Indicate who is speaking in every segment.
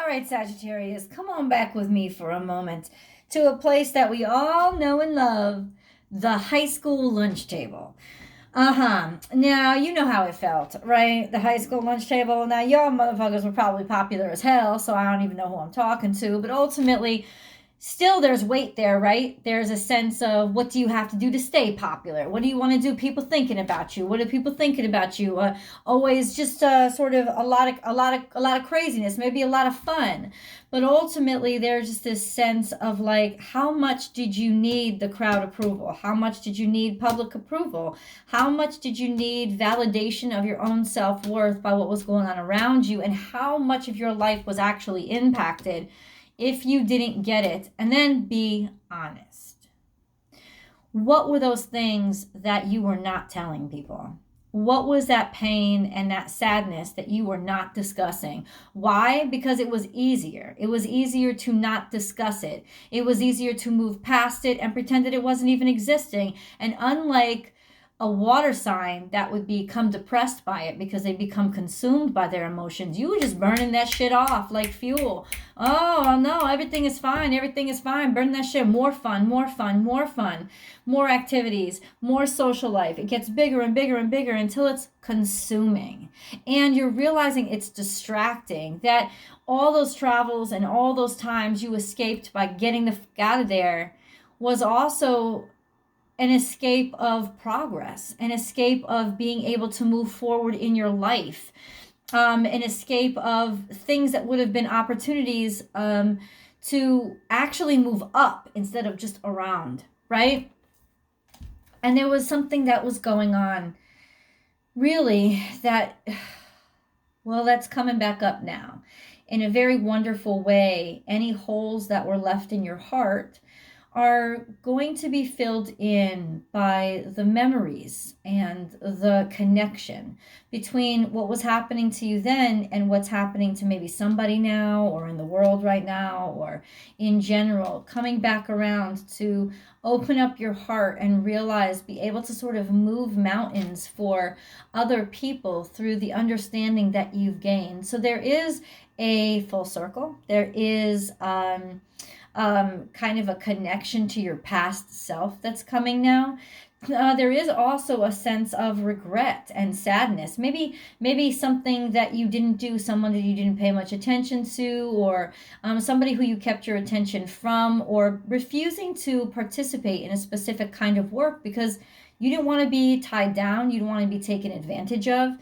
Speaker 1: All right, Sagittarius, come on back with me for a moment to a place that we all know and love, the high school lunch table. Now, you know how it felt, right? The high school lunch table. Now, y'all motherfuckers were probably popular as hell, so I don't even know who I'm talking to. But ultimately, still there's weight there, right? There's a sense of what do you have to do to stay popular? What do you want to do? People thinking about you. What are people thinking about you? Always just sort of a lot of craziness, maybe a lot of fun. But ultimately, there's just this sense of like, how much did you need the crowd approval? How much did you need public approval? How much did you need validation of your own self-worth by what was going on around you? And how much of your life was actually impacted if you didn't get it? And then be honest. What were those things that you were not telling people? What was that pain and that sadness that you were not discussing? Why? Because it was easier. It was easier to not discuss it. It was easier to move past it and pretend that it wasn't even existing. And unlike a water sign that would become depressed by it because they become consumed by their emotions, you were just burning that shit off like fuel. Oh no, everything is fine, burn that shit. More fun, more activities, more social life. It gets bigger and bigger and bigger until it's consuming, and you're realizing it's distracting, that all those travels and all those times you escaped by getting the fuck out of there was also an escape of progress, an escape of being able to move forward in your life, an escape of things that would have been opportunities to actually move up instead of just around, right? And there was something that was going on, really, that, well, that's coming back up now in a very wonderful way. Any holes that were left in your heart are going to be filled in by the memories and the connection between what was happening to you then and what's happening to maybe somebody now, or in the world right now, or in general. Coming back around to open up your heart and realize, be able to sort of move mountains for other people through the understanding that you've gained. So there is a full circle. There is kind of a connection to your past self that's coming now. There is also a sense of regret and sadness. Maybe something that you didn't do, someone that you didn't pay much attention to, or somebody who you kept your attention from, or refusing to participate in a specific kind of work because you didn't want to be tied down, you didn't want to be taken advantage of.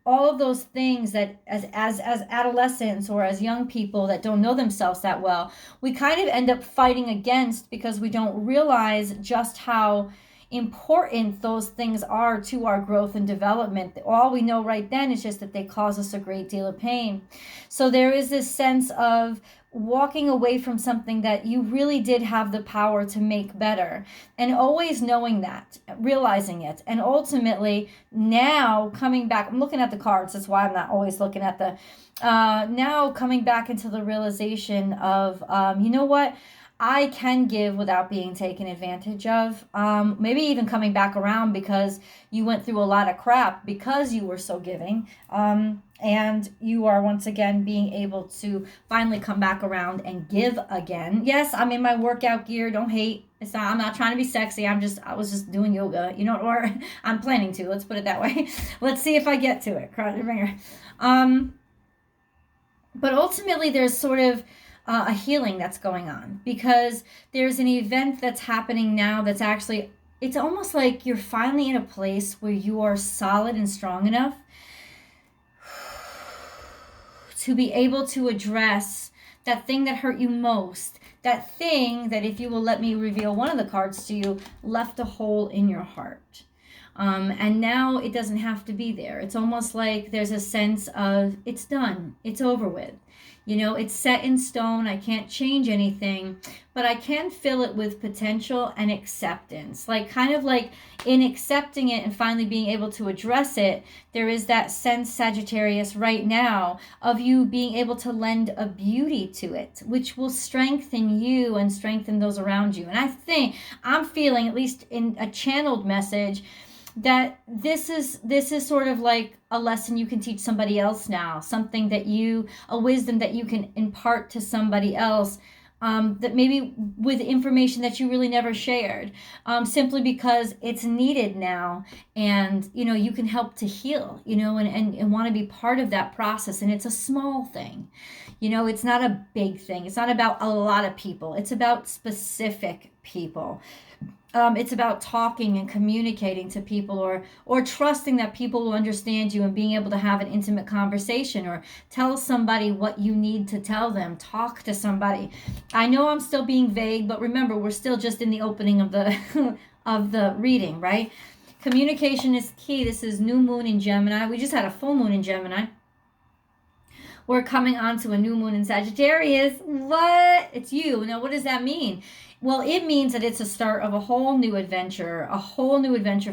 Speaker 1: All of those things that as adolescents or as young people that don't know themselves that well, we kind of end up fighting against because we don't realize just how important those things are to our growth and development. All we know right then is just that they cause us a great deal of pain. So there is this sense of walking away from something that you really did have the power to make better, and always knowing that, realizing it, and ultimately now coming back. I'm looking at the cards, that's why I'm not always looking at the now coming back into the realization of you know what, I can give without being taken advantage of. Maybe even coming back around because you went through a lot of crap because you were so giving. And you are once again being able to finally come back around and give again. Yes, I'm in my workout gear. Don't hate. I'm not trying to be sexy. I was just doing yoga, or I'm planning to. Let's put it that way. Let's see if I get to it. Cross your finger. But ultimately, there's sort of a healing that's going on because there's an event that's happening now that's actually, it's almost like you're finally in a place where you are solid and strong enough to be able to address that thing that hurt you most, that thing that, if you will let me reveal one of the cards to you, left a hole in your heart. And now it doesn't have to be there. It's almost like there's a sense of it's done, it's over with. It's set in stone. I can't change anything, but I can fill it with potential and acceptance. Kind of like in accepting it and finally being able to address it, there is that sense, Sagittarius, right now of you being able to lend a beauty to it, which will strengthen you and strengthen those around you. And I'm feeling, at least in a channeled message, that this is sort of like a lesson you can teach somebody else now, something that a wisdom that you can impart to somebody else, that maybe with information that you really never shared, simply because it's needed now, and you can help to heal, and want to be part of that process. And it's a small thing, it's not a big thing. It's not about a lot of people. It's about specific people. It's about talking and communicating to people, or trusting that people will understand you, and being able to have an intimate conversation, or tell somebody what you need to tell them. Talk to somebody. I know I'm still being vague, but remember, we're still just in the opening of the of the reading, right? Communication is key. This is new moon in Gemini. We just had a full moon in Gemini. We're coming on to a new moon in Sagittarius. What? It's you. Now, what does that mean? Well, it means that it's a start of a whole new adventure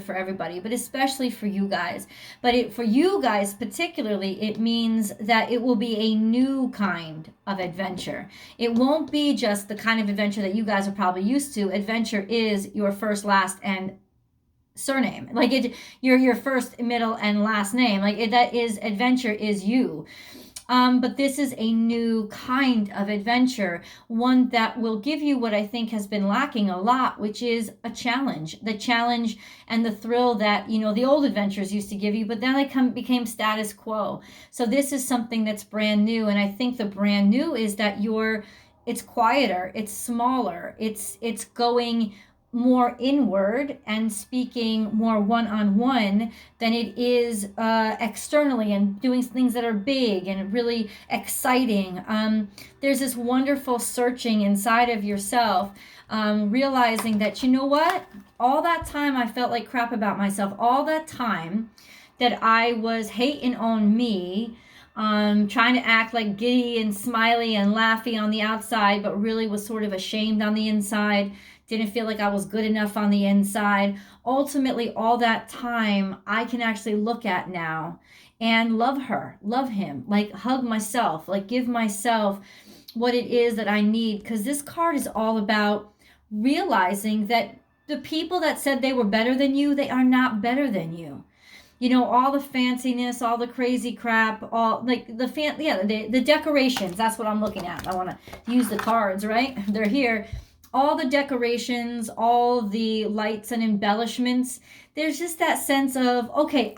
Speaker 1: for everybody, but especially for you guys. But for you guys particularly, it means that it will be a new kind of adventure. It won't be just the kind of adventure that you guys are probably used to. Adventure is your first, last, and surname. Like your first, middle, and last name. That is, adventure is you. But this is a new kind of adventure, one that will give you what I think has been lacking a lot, which is a challenge. The challenge and the thrill that, the old adventures used to give you, but then they became status quo. So this is something that's brand new. And I think the brand new is that it's quieter, it's smaller, it's going more inward and speaking more one-on-one than it is externally, and doing things that are big and really exciting. There's this wonderful searching inside of yourself, realizing that, what? All that time I felt like crap about myself, all that time that I was hating on me, trying to act like giddy and smiley and laughy on the outside, but really was sort of ashamed on the inside, didn't feel like I was good enough on the inside. Ultimately, all that time I can actually look at now and love him, like hug myself, like give myself what it is that I need. Because this card is all about realizing that the people that said they were better than you, they are not better than you. All the fanciness, all the crazy crap, all like the decorations. That's what I'm looking at. I want to use the cards, right? They're here. All the decorations, all the lights and embellishments. There's just that sense of, okay,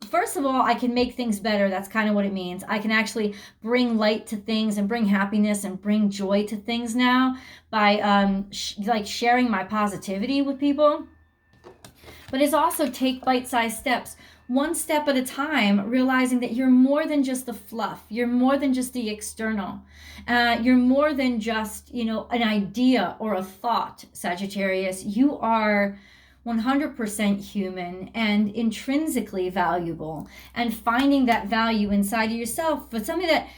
Speaker 1: first of all, I can make things better. That's kind of what it means. I can actually bring light to things and bring happiness and bring joy to things now by sharing my positivity with people. But it's also take bite-sized steps, one step at a time, realizing that you're more than just the fluff. You're more than just the external. You're more than just, an idea or a thought, Sagittarius. You are 100% human and intrinsically valuable, and finding that value inside of yourself for something that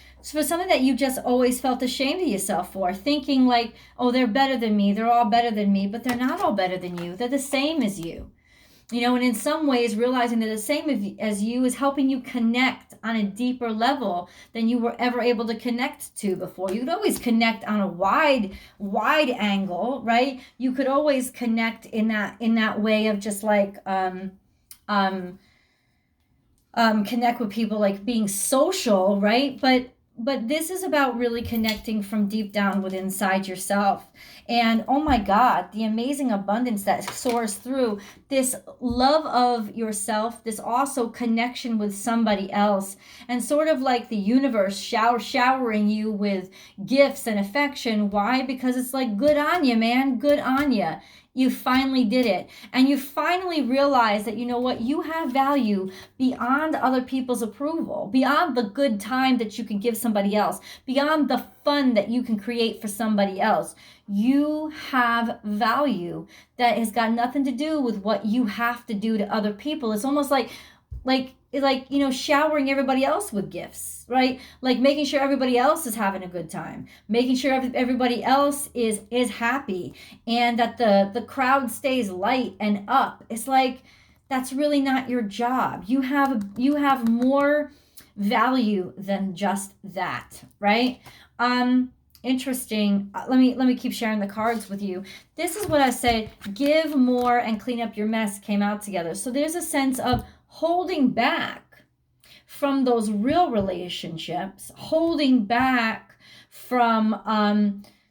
Speaker 1: you just always felt ashamed of yourself for, thinking like, oh, they're better than me, they're all better than me, but they're not all better than you. They're the same as you. And in some ways, realizing they're the same as you is helping you connect on a deeper level than you were ever able to connect to before. You could always connect on a wide angle, right? You could always connect in that way of just like connect with people, like being social, right? But this is about really connecting from deep down within inside yourself. And oh my God, the amazing abundance that soars through this love of yourself, this also connection with somebody else, and sort of like the universe showering you with gifts and affection. Why? Because it's like, good on you, man, good on you. You finally did it. And you finally realize that, you have value beyond other people's approval, beyond the good time that you can give somebody else, beyond the fun that you can create for somebody else. You have value that has got nothing to do with what you have to do to other people. It's almost like showering everybody else with gifts, right? Like making sure everybody else is having a good time, making sure everybody else is happy, and that the crowd stays light and up. It's like, that's really not your job. You have more value than just that, right? interesting. Let me keep sharing the cards with you. This is what I said, give more and clean up your mess came out together. So there's a sense of holding back from those real relationships, holding back from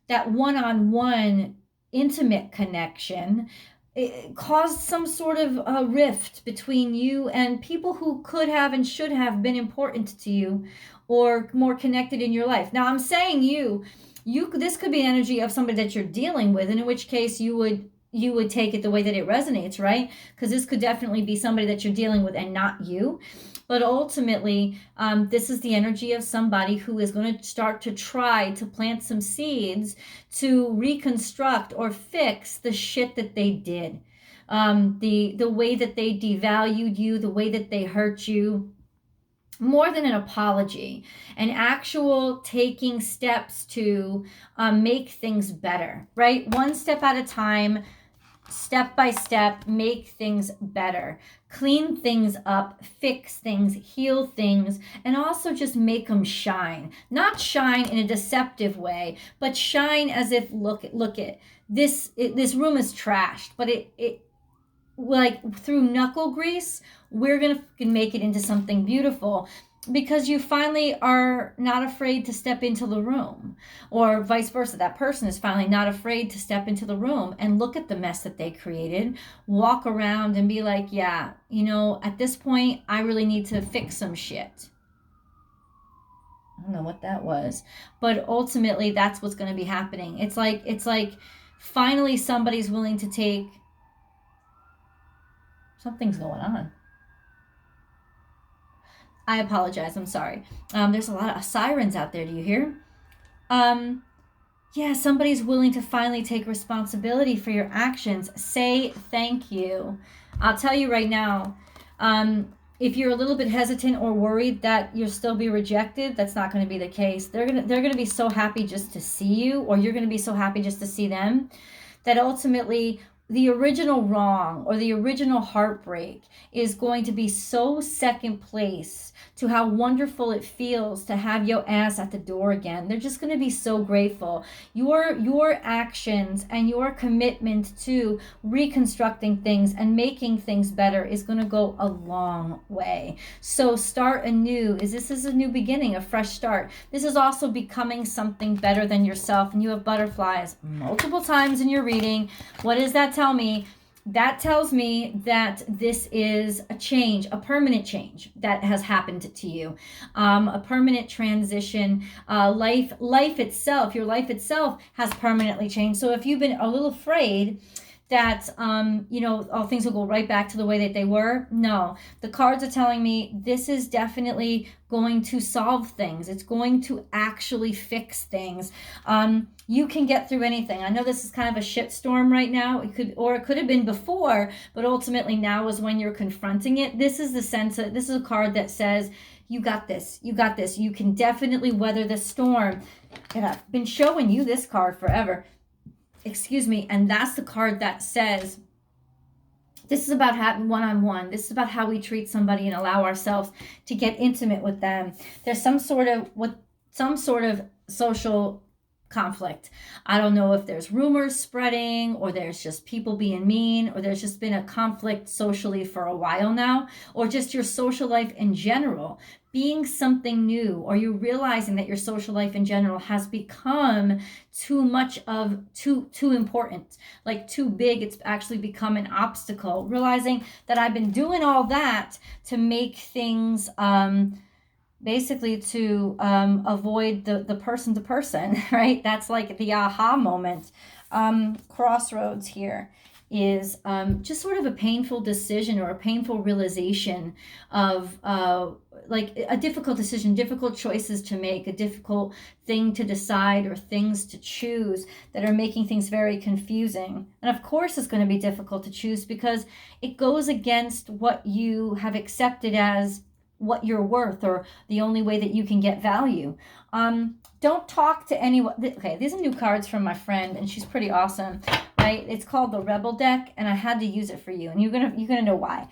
Speaker 1: that one-on-one intimate connection. It caused some sort of a rift between you and people who could have and should have been important to you or more connected in your life. Now, I'm saying you this could be an energy of somebody that you're dealing with, and in which case you would take it the way that it resonates, right? Because this could definitely be somebody that you're dealing with and not you. But ultimately, this is the energy of somebody who is going to start to try to plant some seeds to reconstruct or fix the shit that they did. The way that they devalued you, the way that they hurt you. More than an apology, an actual taking steps to make things better, right? One step at a time, step by step, make things better, clean things up, fix things, heal things, and also just make them shine. Not shine in a deceptive way, but shine as if, look at this room is trashed, but it like through knuckle grease, we're gonna make it into something beautiful, because you finally are not afraid to step into the room, or vice versa. That person is finally not afraid to step into the room and look at the mess that they created, walk around and be like, yeah, at this point, I really need to fix some shit. I don't know what that was, but ultimately that's what's going to be happening. It's like finally somebody's willing to take. Something's going on. I apologize. I'm sorry. There's a lot of sirens out there. Do you hear? Yeah, somebody's willing to finally take responsibility for your actions. Say thank you. I'll tell you right now, if you're a little bit hesitant or worried that you'll still be rejected, that's not going to be the case. They're gonna be so happy just to see you, or you're going to be so happy just to see them, that ultimately the original wrong or the original heartbreak is going to be so second place to how wonderful it feels to have your ass at the door again. They're just going to be so grateful. Your actions and your commitment to reconstructing things and making things better is going to go a long way. So start anew. This is a new beginning, a fresh start. This is also becoming something better than yourself. And you have butterflies multiple times in your reading. What does that tell me? That tells me that this is a change, a permanent change that has happened to you, a permanent transition. Life itself, your life itself has permanently changed. So if you've been a little afraid that, all things will go right back to the way that they were, no. The cards are telling me this is definitely going to solve things. It's going to actually fix things. You can get through anything. I know this is kind of a shitstorm right now. It could have been before, but ultimately now is when you're confronting it. This is a card that says, you got this. You got this. You can definitely weather the storm. And I've been showing you this card forever. Excuse me. And that's the card that says, this is about having one-on-one. This is about how we treat somebody and allow ourselves to get intimate with them. There's some sort of social conflict. I don't know if there's rumors spreading, or there's just people being mean, or there's just been a conflict socially for a while now, or just your social life in general being something new, or you realizing that your social life in general has become too important, like too big. It's actually become an obstacle. Realizing that I've been doing all that to make things basically to avoid the person to person, right? That's like the aha moment. Crossroads here is just sort of a painful decision or a painful realization of like a difficult decision, difficult choices to make, a difficult thing to decide, or things to choose that are making things very confusing. And of course it's going to be difficult to choose because it goes against what you have accepted as what you're worth, or the only way that you can get value. Don't talk to anyone. Okay, these are new cards from my friend, and she's pretty awesome, right? It's called the Rebel deck, and I had to use it for you, and you're gonna know why.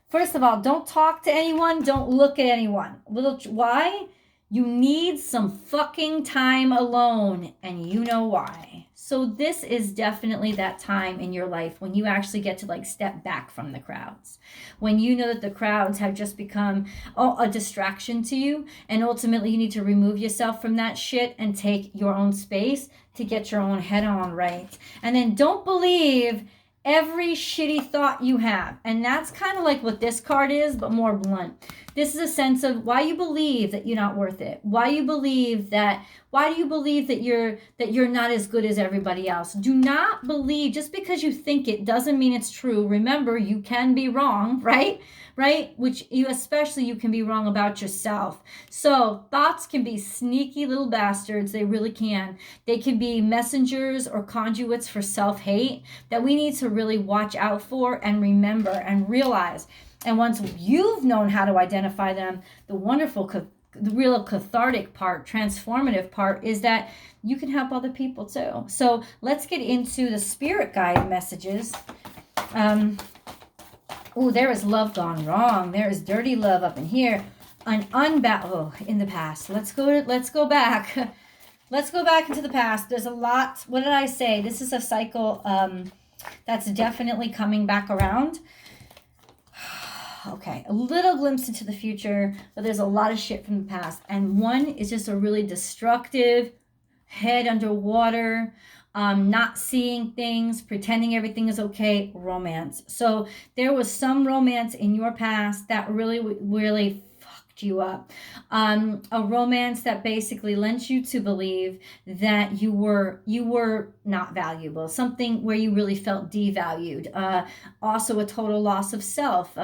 Speaker 1: First of all, don't talk to anyone. Don't look at anyone. Why? You need some fucking time alone, and you know why. So this is definitely that time in your life when you actually get to like step back from the crowds. When you know that the crowds have just become a distraction to you, and ultimately you need to remove yourself from that shit and take your own space to get your own head on right. And then don't believe every shitty thought you have. And that's kind of like what this card is, but more blunt. This is a sense of why you believe that you're not worth it. Why do you believe that you're not as good as everybody else? Do not believe, just because you think it doesn't mean it's true. Remember, you can be wrong, right? Which you can be wrong about yourself. So thoughts can be sneaky little bastards. They really can. They can be messengers or conduits for self-hate that we need to really watch out for and remember and realize. And once you've known how to identify them, the real cathartic part, transformative part, is that you can help other people too. So let's get into the spirit guide messages. There is love gone wrong. There is dirty love up in here. In the past. Let's go back. Let's go back into the past. There's a lot. What did I say? This is a cycle that's definitely coming back around. Okay, a little glimpse into the future, but there's a lot of shit from the past. And one is just a really destructive, head underwater, not seeing things, pretending everything is okay, romance. So there was some romance in your past that really fucked you up. A romance that basically lent you to believe that you were not valuable, something where you really felt devalued. Also a total loss of self,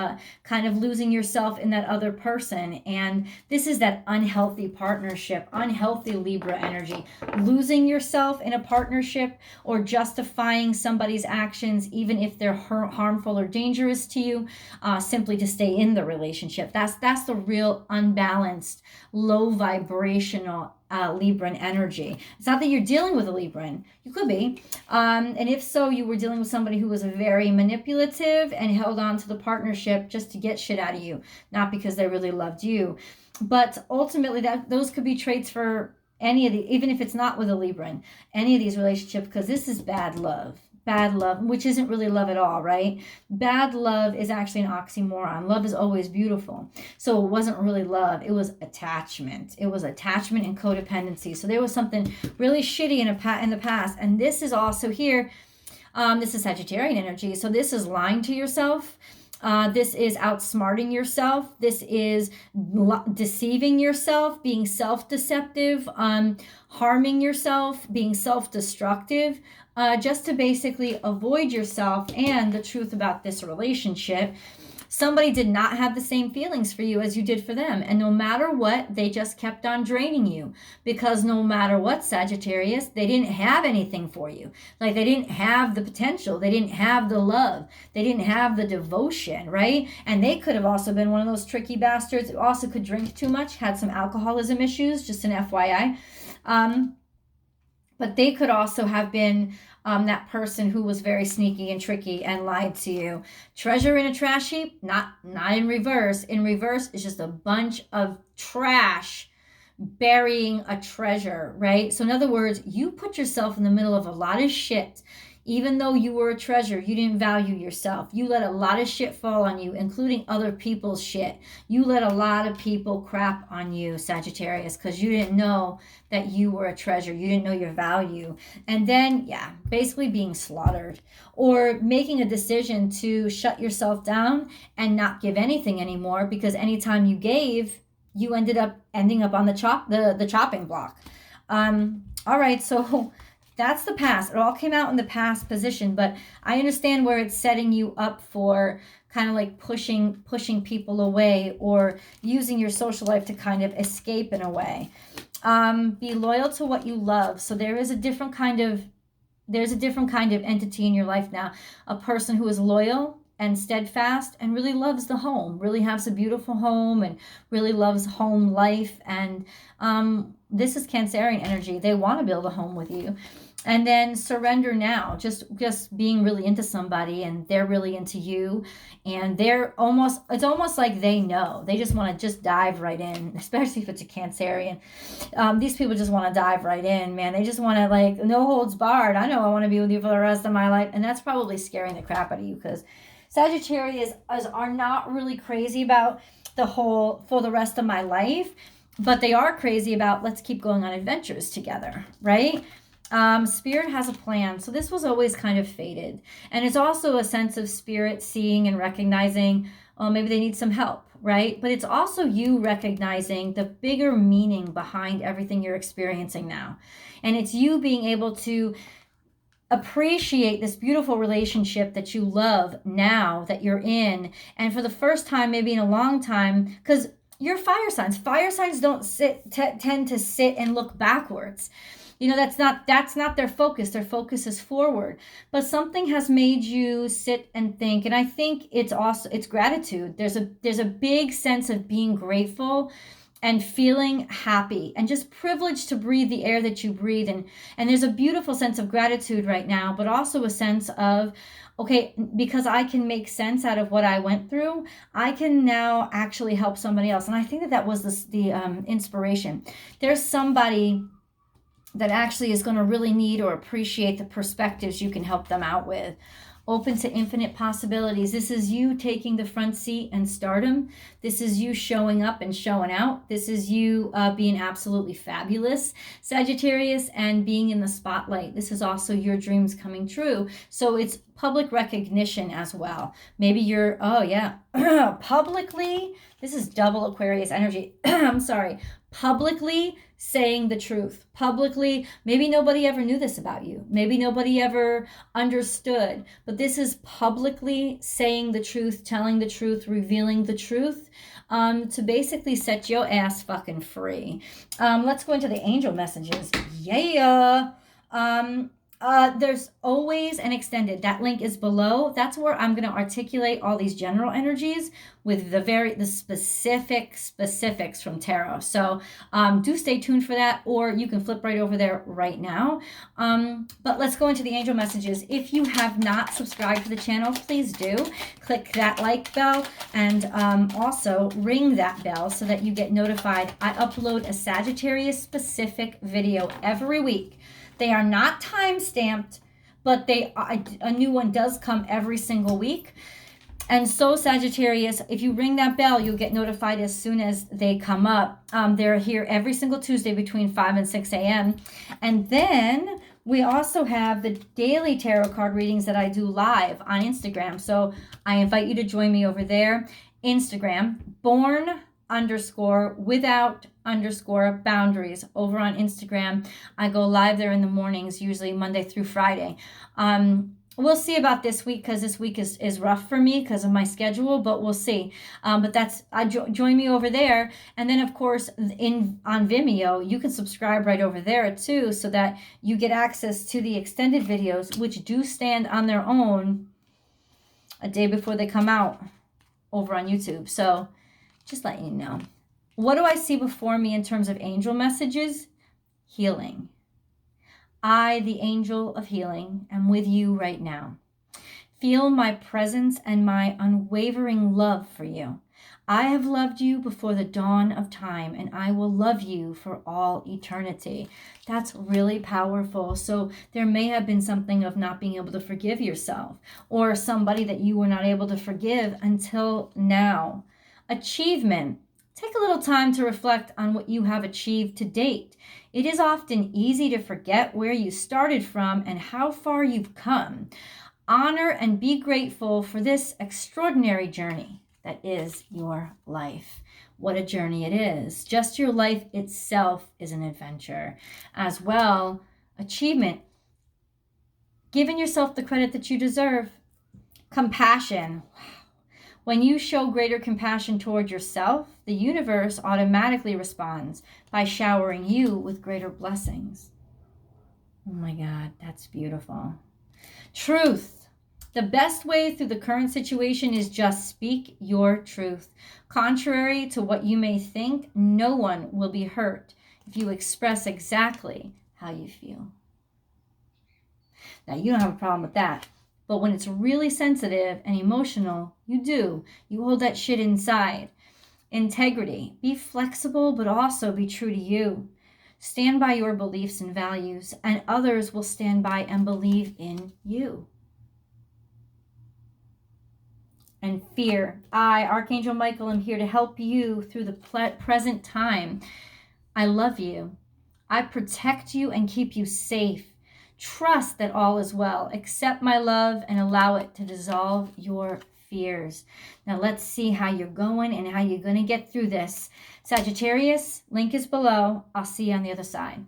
Speaker 1: kind of losing yourself in that other person. And this is that unhealthy partnership, unhealthy Libra energy, losing yourself in a partnership or justifying somebody's actions, even if they're harmful or dangerous to you, simply to stay in the relationship. That's the real unbalanced, low vibrational Libran energy. It's not that you're dealing with a Libran. You could be. And if so, you were dealing with somebody who was very manipulative and held on to the partnership just to get shit out of you, not because they really loved you. But ultimately, those could be traits for any of the, even if it's not with a Libran, any of these relationships, because this is bad love. Bad love, which isn't really love at all, right? Bad love is actually an oxymoron. Love is always beautiful. So it wasn't really love. It was attachment. It was attachment and codependency. So there was something really shitty in the past. And this is also here. This is Sagittarian energy. So this is lying to yourself. This is outsmarting yourself. This is deceiving yourself, being self-deceptive, harming yourself, being self-destructive, just to basically avoid yourself and the truth about this relationship. Somebody did not have the same feelings for you as you did for them. And no matter what, they just kept on draining you. Because no matter what, Sagittarius, they didn't have anything for you. Like they didn't have the potential. They didn't have the love. They didn't have the devotion, right? And they could have also been one of those tricky bastards who also could drink too much, had some alcoholism issues, just an FYI. But they could also have been that person who was very sneaky and tricky and lied to you. Treasure in a trash heap, not in reverse. In reverse, it's just a bunch of trash burying a treasure, right? So in other words, you put yourself in the middle of a lot of shit. Even though you were a treasure, you didn't value yourself. You let a lot of shit fall on you, including other people's shit. You let a lot of people crap on you, Sagittarius, because you didn't know that you were a treasure. You didn't know your value. And then, basically being slaughtered or making a decision to shut yourself down and not give anything anymore, because anytime you gave, you ending up on the chopping block. All right, so that's the past. It all came out in the past position, but I understand where it's setting you up for kind of like pushing people away or using your social life to kind of escape in a way. Be loyal to what you love. So there's a different kind of entity in your life now. A person who is loyal and steadfast and really loves the home, really has a beautiful home and really loves home life. And this is Cancerian energy. They want to build a home with you. And then surrender now, just being really into somebody and they're really into you, and it's almost like they know. They just want to just dive right in, especially if it's a Cancerian. These people just want to dive right in, man. They just want to, like, no holds barred. I know I want to be with you for the rest of my life. And that's probably scaring the crap out of you, because Sagittarius are not really crazy about the whole for the rest of my life, but they are crazy about let's keep going on adventures together, right? Spirit has a plan. So this was always kind of fated. And it's also a sense of Spirit seeing and recognizing, oh, maybe they need some help, right? But it's also you recognizing the bigger meaning behind everything you're experiencing now. And it's you being able to appreciate this beautiful relationship that you love now that you're in. And for the first time, maybe in a long time, because you're fire signs. Fire signs don't tend to sit and look backwards. You know, that's not their focus. Their focus is forward. But something has made you sit and think. And I think it's gratitude. There's a big sense of being grateful and feeling happy and just privileged to breathe the air that you breathe. And there's a beautiful sense of gratitude right now, but also a sense of, okay, because I can make sense out of what I went through, I can now actually help somebody else. And I think that was the inspiration. There's somebody that actually is going to really need or appreciate the perspectives you can help them out with. Open to infinite possibilities. This is you taking the front seat and stardom. This is you showing up and showing out. This is you being absolutely fabulous, Sagittarius, and being in the spotlight. This is also your dreams coming true. So it's public recognition as well. Maybe you're, publicly, this is double Aquarius energy. I'm sorry. Publicly saying the truth. Publicly, maybe nobody ever knew this about you. Maybe nobody ever understood. But this is publicly saying the truth, telling the truth, revealing the truth, to basically set your ass fucking free. Let's go into the angel messages. Yeah. There's always an extended. That link is below. That's where I'm going to articulate all these general energies with the specifics from tarot. So do stay tuned for that, or you can flip right over there right now. But let's go into the angel messages. If you have not subscribed to the channel, please do. Click that like bell and also ring that bell so that you get notified. I upload a Sagittarius specific video every week. They are not time-stamped, but a new one does come every single week. And so, Sagittarius, if you ring that bell, you'll get notified as soon as they come up. They're here every single Tuesday between 5 and 6 a.m. And then we also have the daily tarot card readings that I do live on Instagram. So I invite you to join me over there. Instagram, born_without_boundaries over on Instagram. I go live there in the mornings, usually Monday through Friday. We'll see about this week, because this week is rough for me because of my schedule, but we'll see. But join me over there. And then, of course, on Vimeo, you can subscribe right over there too, so that you get access to the extended videos, which do stand on their own a day before they come out over on YouTube. So just letting you know. What do I see before me in terms of angel messages? Healing. I, the angel of healing, am with you right now. Feel my presence and my unwavering love for you. I have loved you before the dawn of time, and I will love you for all eternity. That's really powerful. So there may have been something of not being able to forgive yourself, or somebody that you were not able to forgive until now. Achievement. Take a little time to reflect on what you have achieved to date. It is often easy to forget where you started from and how far you've come. Honor and be grateful for this extraordinary journey that is your life. What a journey it is. Just your life itself is an adventure. As well, achievement. Giving yourself the credit that you deserve. Compassion. When you show greater compassion toward yourself, the universe automatically responds by showering you with greater blessings. Oh my God, that's beautiful. Truth. The best way through the current situation is just speak your truth. Contrary to what you may think, no one will be hurt if you express exactly how you feel. Now, you don't have a problem with that. But when it's really sensitive and emotional, you do. You hold that shit inside. Integrity. Be flexible, but also be true to you. Stand by your beliefs and values, and others will stand by and believe in you. And fear. I, Archangel Michael, am here to help you through the present time. I love you. I protect you and keep you safe. Trust that all is well. Accept my love and allow it to dissolve your fears. Now let's see how you're going and how you're going to get through this. Sagittarius, link is below. I'll see you on the other side.